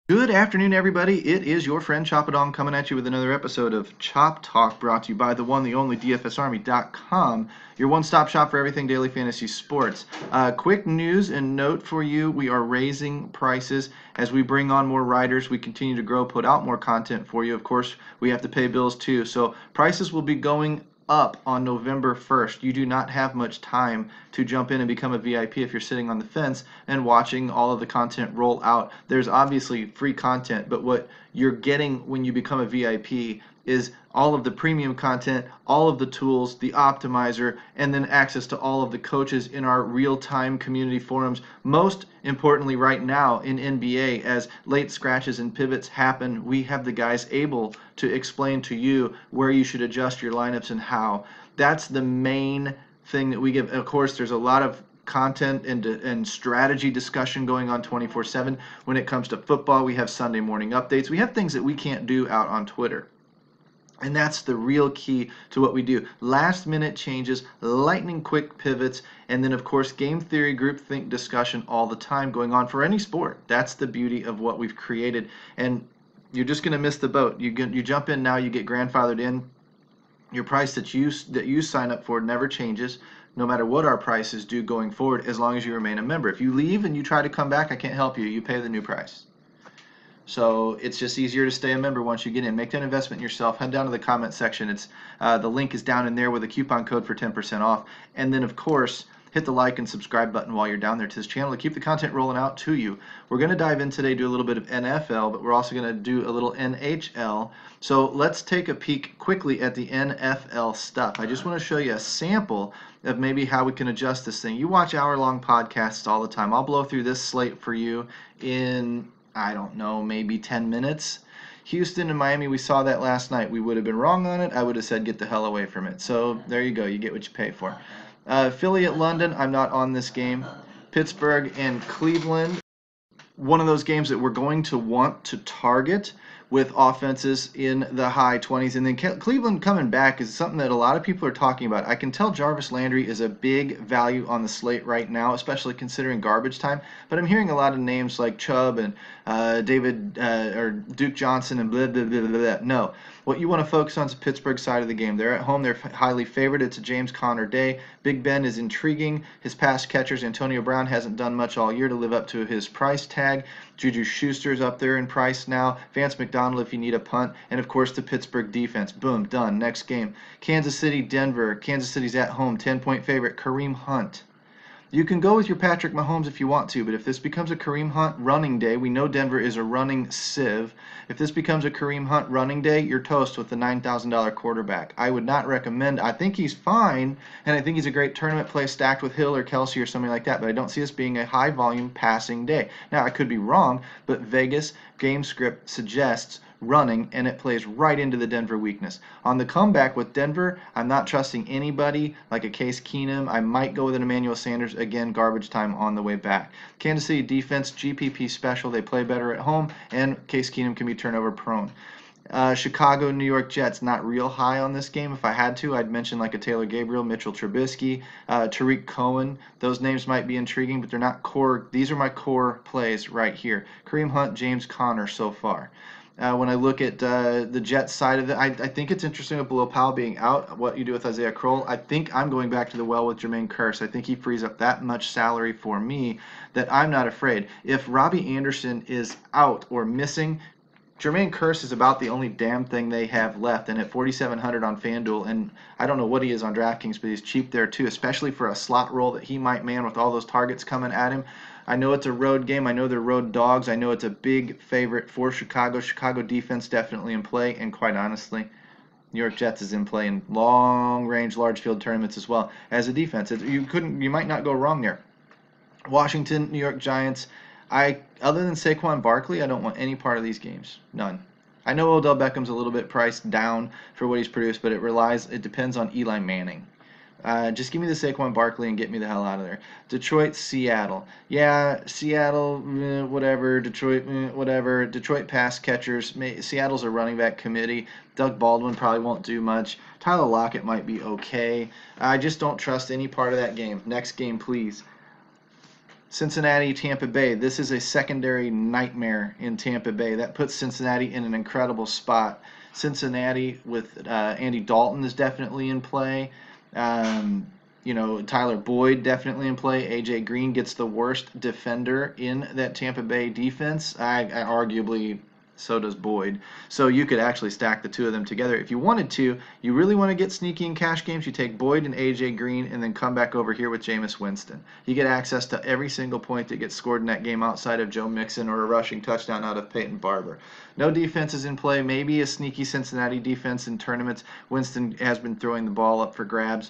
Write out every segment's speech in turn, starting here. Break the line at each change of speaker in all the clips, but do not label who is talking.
Good afternoon, everybody. It is your friend Choppadong coming at you with another episode of Chop Talk, brought to you by the one, the only DFSArmy.com, your one-stop shop for everything daily fantasy sports. Quick news and note for you: we are raising prices as we bring on more writers. We continue to grow, put out more content for you. Of course, we have to pay bills too, so prices will be going up on November 1st. You do not have much time to jump in and become a VIP if you're sitting on the fence and watching all of the content roll out. There's obviously free content, but what you're getting when you become a VIP is all of the premium content, all of the tools, the optimizer, and then access to all of the coaches in our real-time community forums. Most importantly right now in NBA, as late scratches and pivots happen, we have the guys able to explain to you where you should adjust your lineups and how. That's the main thing that we give. Of course, there's a lot of content and strategy discussion going on 24/7. When it comes to football, we have Sunday morning updates. We have things that we can't do out on Twitter. And that's the real key to what we do. Last minute changes, lightning quick pivots, and then of course game theory, groupthink discussion all the time going on for any sport. That's the beauty of what we've created. And you're just going to miss the boat. You jump in now, you get grandfathered in. Your price that you sign up for never changes, no matter what our prices do going forward, as long as you remain a member. If you leave and you try to come back, I can't help you. You pay the new price. So it's just easier to stay a member once you get in. Make that investment yourself. Head down to the comment section. It's the link is down in there with a coupon code for 10% off. And then, of course, hit the like and subscribe button while you're down there to this channel to keep the content rolling out to you. We're going to dive in today, do a little bit of NFL, but we're also going to do a little NHL. So let's take a peek quickly at the NFL stuff. I just want to show you a sample of maybe how we can adjust this thing. You watch hour-long podcasts all the time. I'll blow through this slate for you in, I don't know, maybe 10 minutes. Houston and Miami, we saw that last night. We would have been wrong on it. I would have said get the hell away from it. So there you go. You get what you pay for. Philly at London, I'm not on this game. Pittsburgh and Cleveland, one of those games that we're going to want to target with offenses in the high 20s. And then Cleveland coming back is something that a lot of people are talking about. I can tell Jarvis Landry is a big value on the slate right now, especially considering garbage time. But I'm hearing a lot of names like Chubb and David or Duke Johnson and blah, blah, blah, blah, blah. No. What you want to focus on is the Pittsburgh side of the game. They're at home. They're highly favored. It's a James Conner day. Big Ben is intriguing. His pass catchers, Antonio Brown, hasn't done much all year to live up to his price tag. Juju Schuster's up there in price now. Vance McDonald if you need a punt. And, of course, the Pittsburgh defense. Boom, done. Next game. Kansas City, Denver. Kansas City's at home. 10-point favorite. Kareem Hunt. You can go with your Patrick Mahomes if you want to, but if this becomes a Kareem Hunt running day, we know Denver is a running sieve. If this becomes a Kareem Hunt running day, you're toast with the $9,000 quarterback. I would not recommend. I think he's fine, and I think he's a great tournament play stacked with Hill or Kelsey or something like that, but I don't see this being a high-volume passing day. Now, I could be wrong, but Vegas game script suggests running, and it plays right into the Denver weakness. On the comeback with Denver, I'm not trusting anybody like a Case Keenum. I might go with an Emmanuel Sanders. Again, garbage time on the way back. Kansas City defense, GPP special. They play better at home, and Case Keenum can be turnover prone. Chicago, New York Jets, not real high on this game. If I had to, I'd mention like a Taylor Gabriel, Mitchell Trubisky, Tariq Cohen. Those names might be intriguing, but they're not core. These are my core plays right here. Kareem Hunt, James Conner so far. When I look at the Jets side of it, I think it's interesting with Bilal Powell being out, what you do with Isaiah Crowell. I think I'm going back to the well with Jermaine Kearse. I think he frees up that much salary for me that I'm not afraid. If Robbie Anderson is out or missing, Jermaine Kearse is about the only damn thing they have left, and at 4,700 on Fanduel, and I don't know what he is on DraftKings, but he's cheap there too, especially for a slot role that he might man with all those targets coming at him. I know it's a road game. I know they're road dogs. I know it's a big favorite for Chicago. Chicago defense definitely in play, and quite honestly, New York Jets is in play in long-range, large field tournaments as well as a defense. You might not go wrong there. Washington, New York Giants. Other than Saquon Barkley, I don't want any part of these games. None. I know Odell Beckham's a little bit priced down for what he's produced, but it depends on Eli Manning. Just give me the Saquon Barkley and get me the hell out of there. Detroit, Seattle. Yeah, Seattle, whatever. Detroit, whatever. Detroit pass catchers. Seattle's a running back committee. Doug Baldwin probably won't do much. Tyler Lockett might be okay. I just don't trust any part of that game. Next game, please. Cincinnati, Tampa Bay. This is a secondary nightmare in Tampa Bay. That puts Cincinnati in an incredible spot. Cincinnati with Andy Dalton is definitely in play. Um, Tyler Boyd definitely in play. AJ Green gets the worst defender in that Tampa Bay defense. I arguably so does Boyd. So you could actually stack the two of them together if you wanted to. You really want to get sneaky in cash games, you take Boyd and AJ Green and then come back over here with Jameis Winston. You get access to every single point that gets scored in that game outside of Joe Mixon or a rushing touchdown out of Peyton Barber. No defense is in play. Maybe a sneaky Cincinnati defense in tournaments. Winston has been throwing the ball up for grabs.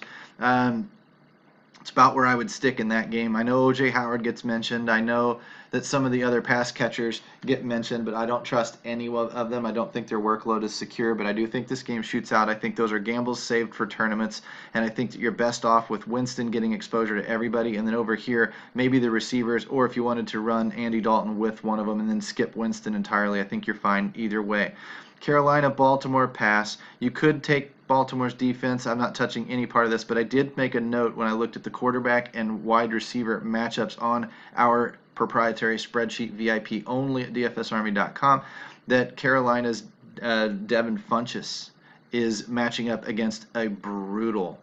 It's about where I would stick in that game. I know O.J. Howard gets mentioned. I know that some of the other pass catchers get mentioned, but I don't trust any of them. I don't think their workload is secure, but I do think this game shoots out. I think those are gambles saved for tournaments, and I think that you're best off with Winston getting exposure to everybody, and then over here, maybe the receivers, or if you wanted to run Andy Dalton with one of them and then skip Winston entirely, I think you're fine either way. Carolina, Baltimore, pass. You could take Baltimore's defense. I'm not touching any part of this, but I did make a note when I looked at the quarterback and wide receiver matchups on our proprietary spreadsheet VIP only at dfsarmy.com that Carolina's Devin Funchess is matching up against a brutal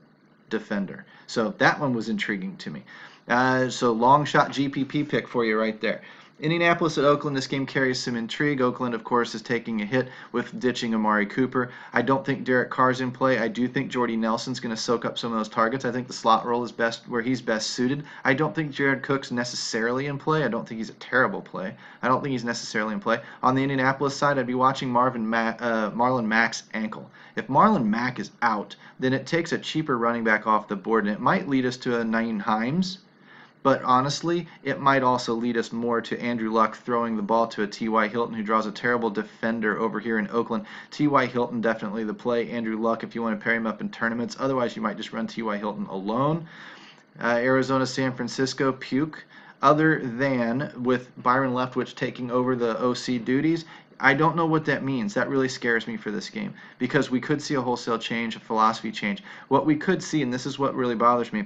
defender. So that one was intriguing to me. So long shot GPP pick for you right there. Indianapolis at Oakland, this game carries some intrigue. Oakland, of course, is taking a hit with ditching Amari Cooper. I don't think Derek Carr's in play. I do think Jordy Nelson's going to soak up some of those targets. I think the slot role is best where he's best suited. I don't think Jared Cook's necessarily in play. I don't think he's a terrible play. I don't think he's necessarily in play. On the Indianapolis side, I'd be watching Marlon Mack's ankle. If Marlon Mack is out, then it takes a cheaper running back off the board, and it might lead us to a Nyheim Hines. But honestly, it might also lead us more to Andrew Luck throwing the ball to a T.Y. Hilton, who draws a terrible defender over here in Oakland. T.Y. Hilton definitely the play. Andrew Luck if you want to pair him up in tournaments. Otherwise, you might just run T.Y. Hilton alone. Arizona, San Francisco, puke. Other than with Byron Leftwich taking over the OC duties, I don't know what that means. That really scares me for this game because we could see a wholesale change, a philosophy change. What we could see, and this is what really bothers me,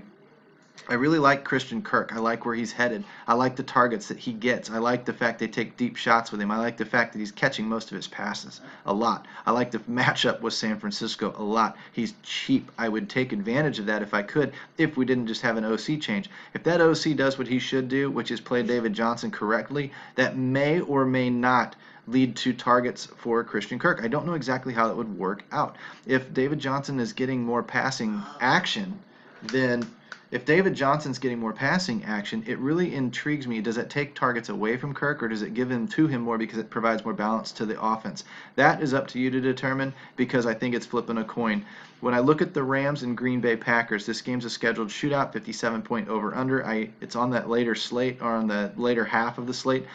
I really like Christian Kirk. I like where he's headed. I like the targets that he gets. I like the fact they take deep shots with him. I like the fact that he's catching most of his passes a lot. I like the matchup with San Francisco a lot. He's cheap. I would take advantage of that if I could, if we didn't just have an OC change. If that OC does what he should do, which is play David Johnson correctly, that may or may not lead to targets for Christian Kirk. I don't know exactly how that would work out. If David Johnson is getting more passing action, then if David Johnson's getting more passing action, it really intrigues me. Does it take targets away from Kirk, or does it give them to him more because it provides more balance to the offense? That is up to you to determine because I think it's flipping a coin. When I look at the Rams and Green Bay Packers, this game's a scheduled shootout, 57-point over-under. It's on that later slate, or on the later half of the slate.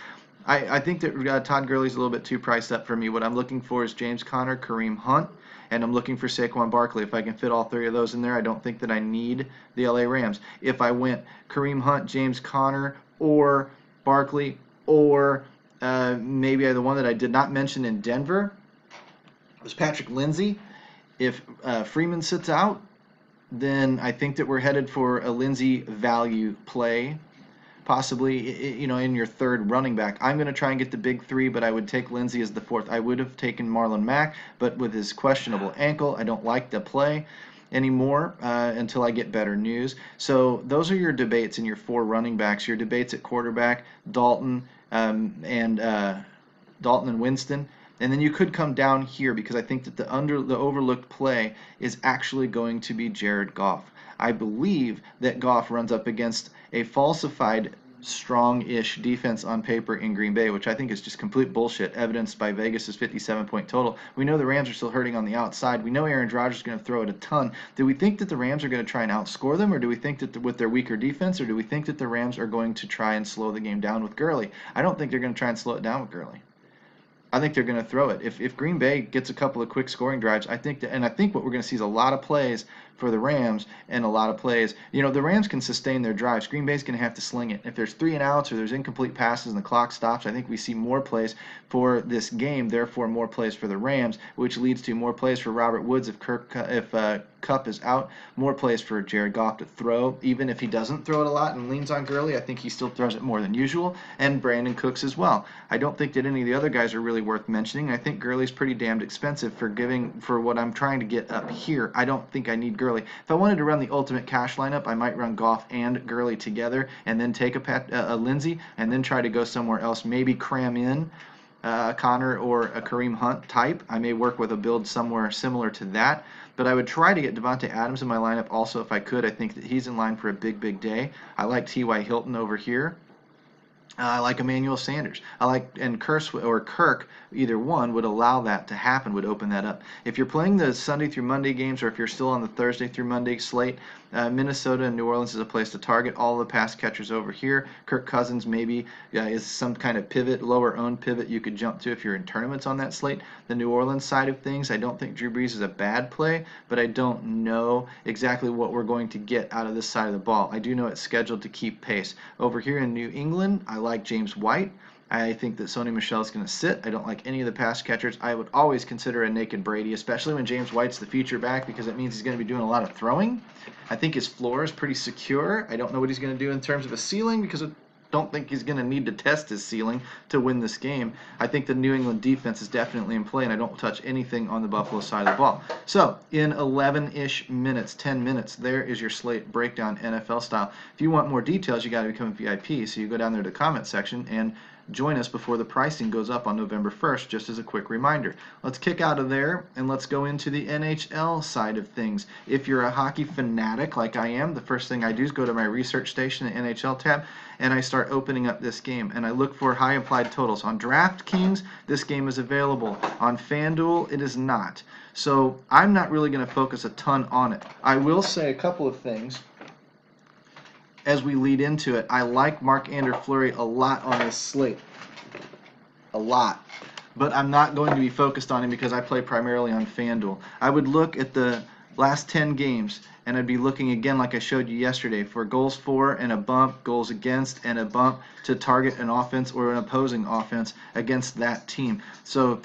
I think that Todd Gurley's a little bit too priced up for me. What I'm looking for is James Conner, Kareem Hunt, and I'm looking for Saquon Barkley. If I can fit all three of those in there, I don't think that I need the LA Rams. If I went Kareem Hunt, James Conner, or Barkley, or maybe the one that I did not mention in Denver was Patrick Lindsey. If Freeman sits out, then I think that we're headed for a Lindsey value play, possibly, in your third running back. I'm going to try and get the big three, but I would take Lindsey as the fourth. I would have taken Marlon Mack, but with his questionable ankle, I don't like the play anymore until I get better news. So those are your debates in your four running backs. Your debates at quarterback, Dalton and Winston. And then you could come down here because I think that the overlooked play is actually going to be Jared Goff. I believe that Goff runs up against a falsified strong-ish defense on paper in Green Bay, which I think is just complete bullshit, evidenced by Vegas' 57-point total. We know the Rams are still hurting on the outside. We know Aaron Rodgers is going to throw it a ton. Do we think that the Rams are going to try and outscore them, or do we think that with their weaker defense, or do we think that the Rams are going to try and slow the game down with Gurley? I don't think they're going to try and slow it down with Gurley. I think they're going to throw it. If Green Bay gets a couple of quick scoring drives, I think what we're going to see is a lot of plays for the Rams and a lot of plays. The Rams can sustain their drives. Green Bay's going to have to sling it. If there's 3-and-outs or there's incomplete passes and the clock stops, I think we see more plays for this game, therefore more plays for the Rams, which leads to more plays for Robert Woods if Kupp is out, more plays for Jared Goff to throw. Even if he doesn't throw it a lot and leans on Gurley, I think he still throws it more than usual, and Brandon Cooks as well. I don't think that any of the other guys are really worth mentioning. I think Gurley's pretty damned expensive for what I'm trying to get up here. I don't think I need Gurley. If I wanted to run the ultimate cash lineup, I might run Goff and Gurley together and then take a Lindsey and then try to go somewhere else, maybe cram in Connor or a Kareem Hunt type. I may work with a build somewhere similar to that, but I would try to get Devontae Adams in my lineup also if I could. I think that he's in line for a big day. I like T.Y. Hilton over here. I like Emmanuel Sanders. And Kirk, either one would allow that to happen, would open that up. If you're playing the Sunday through Monday games, or if you're still on the Thursday through Monday slate, Minnesota and New Orleans is a place to target all the pass catchers over here. Kirk Cousins maybe is some kind of pivot, lower owned pivot you could jump to if you're in tournaments on that slate. The New Orleans side of things, I don't think Drew Brees is a bad play, but I don't know exactly what we're going to get out of this side of the ball. I do know it's scheduled to keep pace. Over here in New England, I like James White. I think that Sony Michel is going to sit. I don't like any of the pass catchers. I would always consider a naked Brady, especially when James White's the feature back, because it means he's going to be doing a lot of throwing. I think his floor is pretty secure. I don't know what he's going to do in terms of a ceiling, because I don't think he's going to need to test his ceiling to win this game. I think the New England defense is definitely in play, and I don't touch anything on the Buffalo side of the ball. So in 11-ish minutes, 10 minutes, there is your slate breakdown NFL style. If you want more details, you got to become a VIP, so you go down there to the comment section and join us before the pricing goes up on November 1st, just as a quick reminder. Let's kick out of there and let's go into the NHL side of things. If you're a hockey fanatic like I am, the first thing I do is go to my research station, the NHL tab, and I start opening up this game, and I look for high implied totals. On DraftKings, this game is available. On Fanduel, it is not. So I'm not really going to focus a ton on it. I will say a couple of things as we lead into it. I like Marc-Andre Fleury a lot on this slate. A lot. But I'm not going to be focused on him because I play primarily on FanDuel. I would look at the last 10 games, and I'd be looking again like I showed you yesterday for goals for and a bump, goals against and a bump to target an offense or an opposing offense against that team. So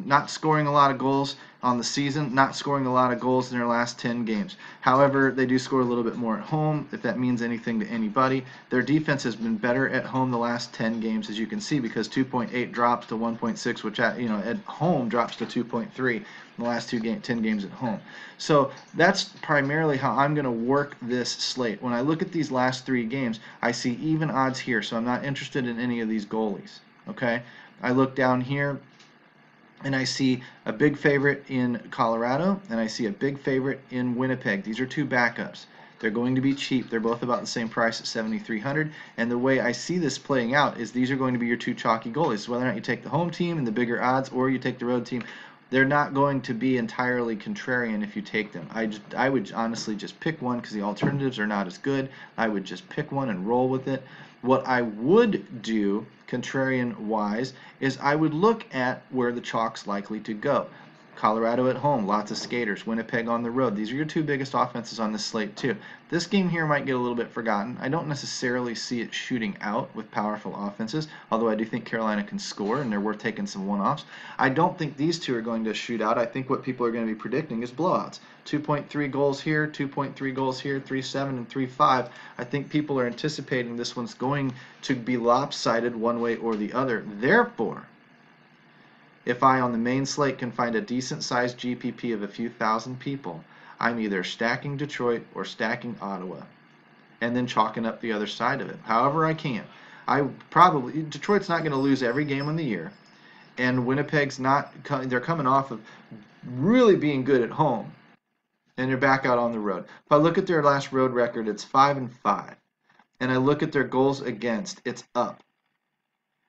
not scoring a lot of goals on the season, not scoring a lot of goals in their last 10 games. However, they do score a little bit more at home, if that means anything to anybody. Their defense has been better at home the last 10 games, as you can see, because 2.8 drops to 1.6, which at home drops to 2.3 in the last 10 games at home. So that's primarily how I'm going to work this slate. When I look at these last 3 games, I see even odds here, so I'm not interested in any of these goalies. Okay, I look down here, and I see a big favorite in Colorado, and I see a big favorite in Winnipeg. These are 2 backups. They're going to be cheap. They're both about the same price at $7,300. And the way I see this playing out is these are going to be your 2 chalky goalies. Whether or not you take the home team and the bigger odds, or you take the road team, they're not going to be entirely contrarian if you take them. I would honestly just pick one because the alternatives are not as good. I would just pick one and roll with it. What I would do, contrarian-wise, is I would look at where the chalk's likely to go. Colorado at home, lots of skaters. Winnipeg on the road. These are your 2 biggest offenses on this slate too. This game here might get a little bit forgotten. I don't necessarily see it shooting out with powerful offenses, although I do think Carolina can score and they're worth taking some one-offs. I don't think these 2 are going to shoot out. I think what people are going to be predicting is blowouts. 2.3 goals here, 2.3 goals here, 3-7 and 3-5. I think people are anticipating this one's going to be lopsided one way or the other. Therefore, if I on the main slate can find a decent-sized GPP of a few thousand people, I'm either stacking Detroit or stacking Ottawa, and then chalking up the other side of it. However I can. Detroit's not going to lose every game in the year, and Winnipeg's not. They're coming off of really being good at home, and they're back out on the road. If I look at their last road record, it's 5-5, and I look at their goals against, it's up.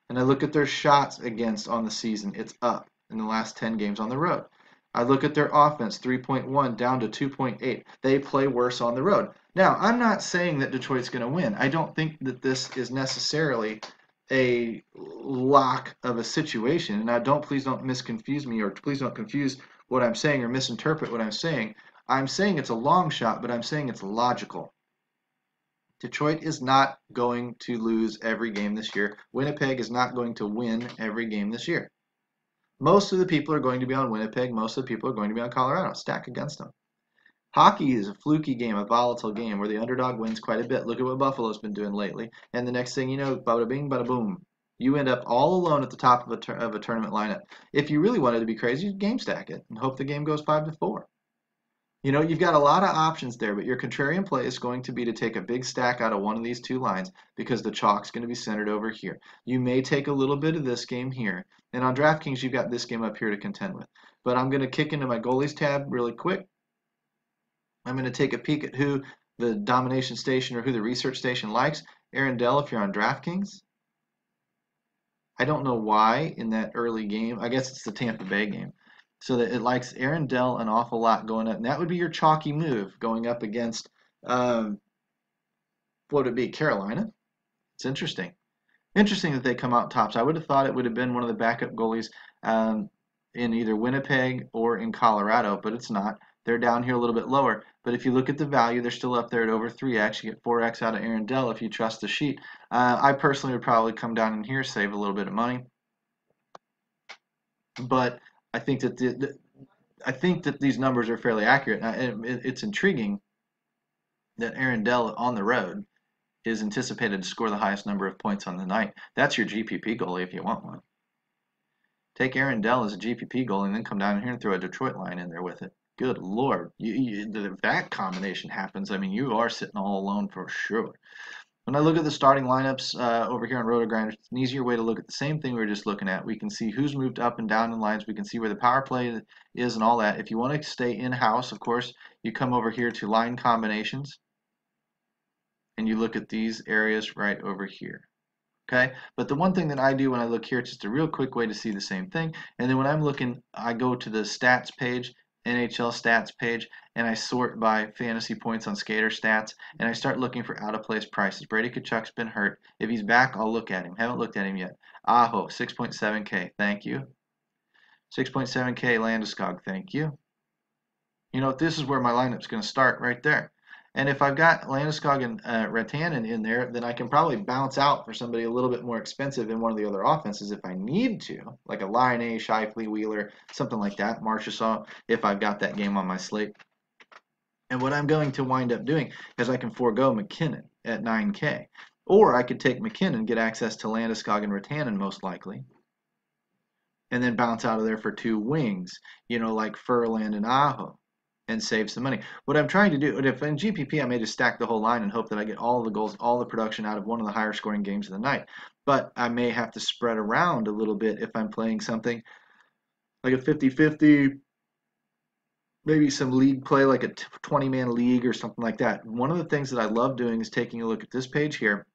And I look at their shots against on the season, it's up in the last 10 games on the road. I look at their offense, 3.1 down to 2.8. They play worse on the road. Now, I'm not saying that Detroit's going to win. I don't think that this is necessarily a lock of a situation. And now please don't misconfuse me, or please don't confuse what I'm saying or misinterpret what I'm saying. I'm saying it's a long shot, but I'm saying it's logical. Detroit is not going to lose every game this year. Winnipeg is not going to win every game this year. Most of the people are going to be on Winnipeg. Most of the people are going to be on Colorado. Stack against them. Hockey is a fluky game, a volatile game where the underdog wins quite a bit. Look at what Buffalo's been doing lately. And the next thing you know, bada bing, bada boom. You end up all alone at the top of a tournament lineup. If you really wanted to be crazy, game stack it and hope the game goes 5-4. You know, you've got a lot of options there, but your contrarian play is going to be to take a big stack out of one of these two lines because the chalk's going to be centered over here. You may take a little bit of this game here, and on DraftKings, you've got this game up here to contend with. But I'm going to kick into my goalies tab really quick. I'm going to take a peek at who the domination station or who the research station likes. Aaron Dell, if you're on DraftKings. I don't know why in that early game. I guess it's the Tampa Bay game. So that it likes Aaron Dell an awful lot going up. And that would be your chalky move going up against, what would it be, Carolina? It's interesting. Interesting that they come out tops. I would have thought it would have been one of the backup goalies in either Winnipeg or in Colorado, but it's not. They're down here a little bit lower. But if you look at the value, they're still up there at over 3x. You get 4x out of Aaron Dell if you trust the sheet. I personally would probably come down in here, save a little bit of money. But I think that these numbers are fairly accurate. It's intriguing that Aaron Dell on the road is anticipated to score the highest number of points on the night. That's your GPP goalie if you want one. Take Aaron Dell as a GPP goalie and then come down here and throw a Detroit line in there with it. Good Lord. If that combination happens, I mean, you are sitting all alone for sure. When I look at the starting lineups over here on RotoGrinders, it's an easier way to look at the same thing we were just looking at. We can see who's moved up and down in lines. We can see where the power play is and all that. If you want to stay in-house, of course, you come over here to line combinations, and you look at these areas right over here. Okay, but the one thing that I do when I look here, it's just a real quick way to see the same thing. And then when I'm looking, I go to the stats page, NHL stats page, and I sort by fantasy points on skater stats, and I start looking for out of place prices. Brady Tkachuk's been hurt. If he's back, I'll look at him. Haven't looked at him yet. Aho, 6.7K. Thank you. 6.7K Landeskog. Thank you. You know, this is where my lineup's going to start right there. And if I've got Landeskog and Rantanen in there, then I can probably bounce out for somebody a little bit more expensive in one of the other offenses if I need to, like a Line A, Shifley, Wheeler, something like that, Marchessault, if I've got that game on my slate. And what I'm going to wind up doing is I can forego McKinnon at 9K. Or I could take McKinnon, get access to Landeskog and Rantanen most likely, and then bounce out of there for two wings, you know, like Furland and Aho, and save some money. What I'm trying to do, if in GPP I may just stack the whole line and hope that I get all the goals, all the production out of one of the higher scoring games of the night. But I may have to spread around a little bit if I'm playing something like a 50-50, maybe some league play like a 20-man league or something like that. One of the things that I love doing is taking a look at this page here,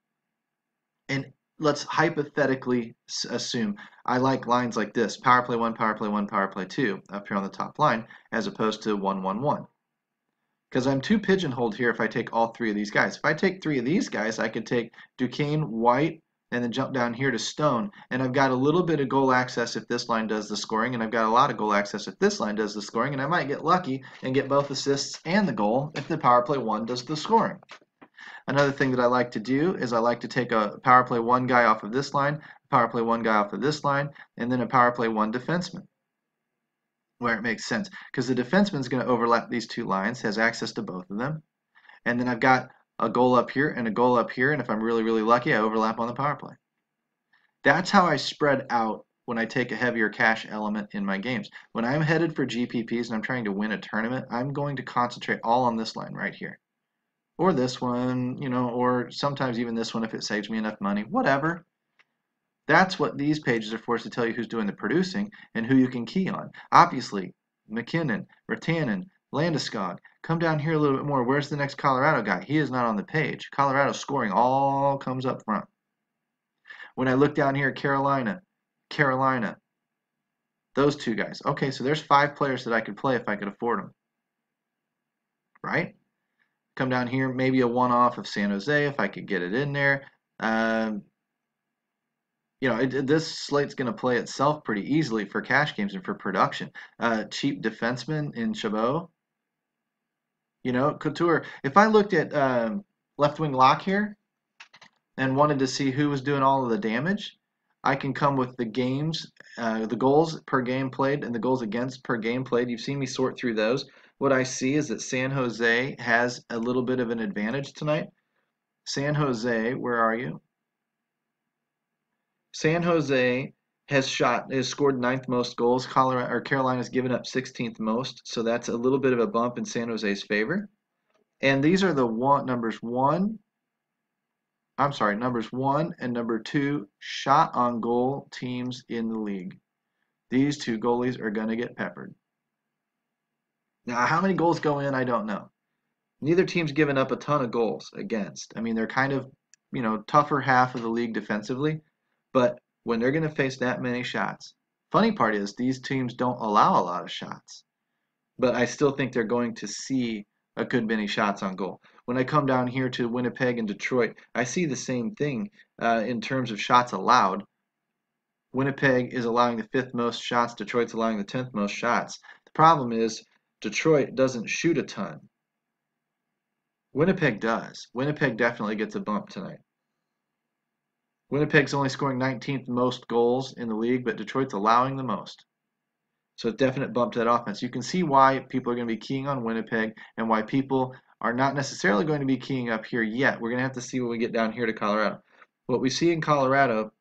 and let's hypothetically assume I like lines like this: power play 1, power play 1, power play 2 up here on the top line, as opposed to 1-1-1. Because I'm too pigeonholed here if I take all three of these guys. If I take three of these guys, I could take Duquesne, White, and then jump down here to Stone. And I've got a little bit of goal access if this line does the scoring, and I've got a lot of goal access if this line does the scoring, and I might get lucky and get both assists and the goal if the power play 1 does the scoring. Another thing that I like to do is I like to take a power play 1 guy off of this line, a power play 1 guy off of this line, and then a power play 1 defenseman, where it makes sense, because the defenseman is going to overlap these two lines, has access to both of them, and then I've got a goal up here and a goal up here, and if I'm really, really lucky, I overlap on the power play. That's how I spread out when I take a heavier cash element in my games. When I'm headed for GPPs and I'm trying to win a tournament, I'm going to concentrate all on this line right here. Or this one, you know, or sometimes even this one if it saves me enough money, whatever. That's what these pages are for, to tell you who's doing the producing and who you can key on. Obviously, McKinnon, Rantanen, Landeskog. Come down here a little bit more. Where's the next Colorado guy? He is not on the page. Colorado scoring all comes up front. When I look down here, Carolina, those two guys. Okay, so there's 5 players that I could play if I could afford them. Right? Come down here, maybe a one-off of San Jose if I could get it in there. You know, this slate's going to play itself pretty easily for cash games and for production. Cheap defenseman in Chabot. You know, Couture. If I looked at left wing lock here and wanted to see who was doing all of the damage, I can come with the games, the goals per game played and the goals against per game played. You've seen me sort through those. What I see is that San Jose has a little bit of an advantage tonight. San Jose, where are you? San Jose has scored ninth most goals. Colorado or Carolina's given up 16th most, so that's a little bit of a bump in San Jose's favor. And these are the numbers one and number two shot on goal teams in the league. These two goalies are going to get peppered. Now, how many goals go in, I don't know. Neither team's given up a ton of goals against. I mean, they're kind of, tougher half of the league defensively, but when they're going to face that many shots, funny part is these teams don't allow a lot of shots, but I still think they're going to see a good many shots on goal. When I come down here to Winnipeg and Detroit, I see the same thing in terms of shots allowed. Winnipeg is allowing the fifth most shots. Detroit's allowing the 10th most shots. The problem is Detroit doesn't shoot a ton. Winnipeg does. Winnipeg definitely gets a bump tonight. Winnipeg's only scoring 19th most goals in the league, but Detroit's allowing the most. So a definite bump to that offense. You can see why people are going to be keying on Winnipeg and why people are not necessarily going to be keying up here yet. We're going to have to see when we get down here to Colorado. What we see in Colorado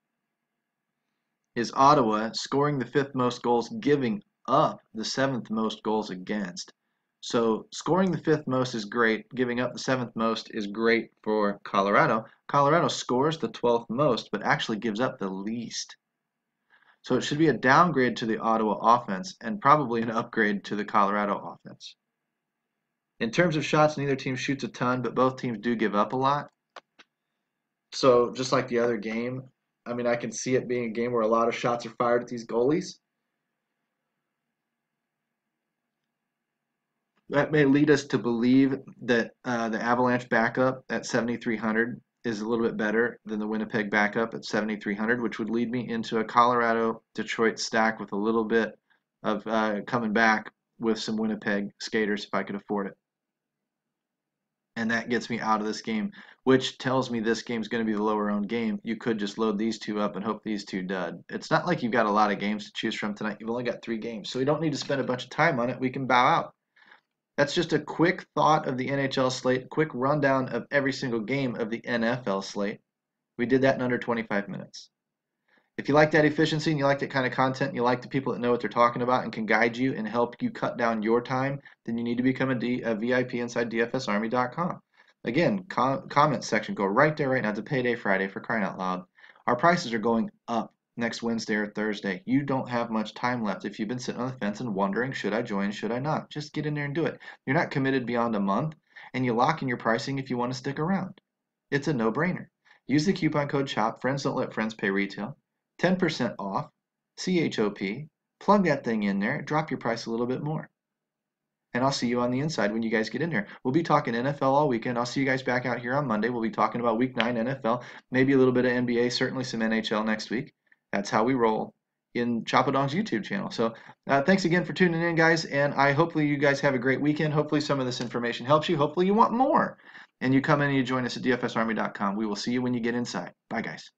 is Ottawa scoring the fifth most goals, giving up the seventh most goals against. So scoring the fifth most is great. Giving up the seventh most is great for Colorado. Colorado scores the 12th most, but actually gives up the least. So it should be a downgrade to the Ottawa offense and probably an upgrade to the Colorado offense. In terms of shots, neither team shoots a ton, but both teams do give up a lot. So just like the other game, I mean, I can see it being a game where a lot of shots are fired at these goalies. That may lead us to believe that the Avalanche backup at 7,300 is a little bit better than the Winnipeg backup at 7,300, which would lead me into a Colorado-Detroit stack with a little bit of coming back with some Winnipeg skaters if I could afford it. And that gets me out of this game, which tells me this game's going to be the lower owned game. You could just load these two up and hope these two dud. It's not like you've got a lot of games to choose from tonight. You've only got 3 games, so we don't need to spend a bunch of time on it. We can bow out. That's just a quick thought of the NHL slate, quick rundown of every single game of the NFL slate. We did that in under 25 minutes. If you like that efficiency and you like that kind of content, and you like the people that know what they're talking about and can guide you and help you cut down your time, then you need to become a VIP inside DFSArmy.com. Again, comment section, go right there right now. It's a payday Friday, for crying out loud. Our prices are going up next Wednesday or Thursday. You don't have much time left if you've been sitting on the fence and wondering, should I join, should I not? Just get in there and do it. You're not committed beyond a month, and you lock in your pricing if you want to stick around. It's a no-brainer. Use the coupon code CHOP. Friends don't let friends pay retail. 10% off, CHOP. Plug that thing in there, drop your price a little bit more. And I'll see you on the inside when you guys get in there. We'll be talking NFL all weekend. I'll see you guys back out here on Monday. We'll be talking about Week 9 NFL, maybe a little bit of NBA, certainly some NHL next week. That's how we roll in Chopadong's YouTube channel. So thanks again for tuning in, guys, and hopefully you guys have a great weekend. Hopefully some of this information helps you. Hopefully you want more. And you come in and you join us at DFSArmy.com. We will see you when you get inside. Bye, guys.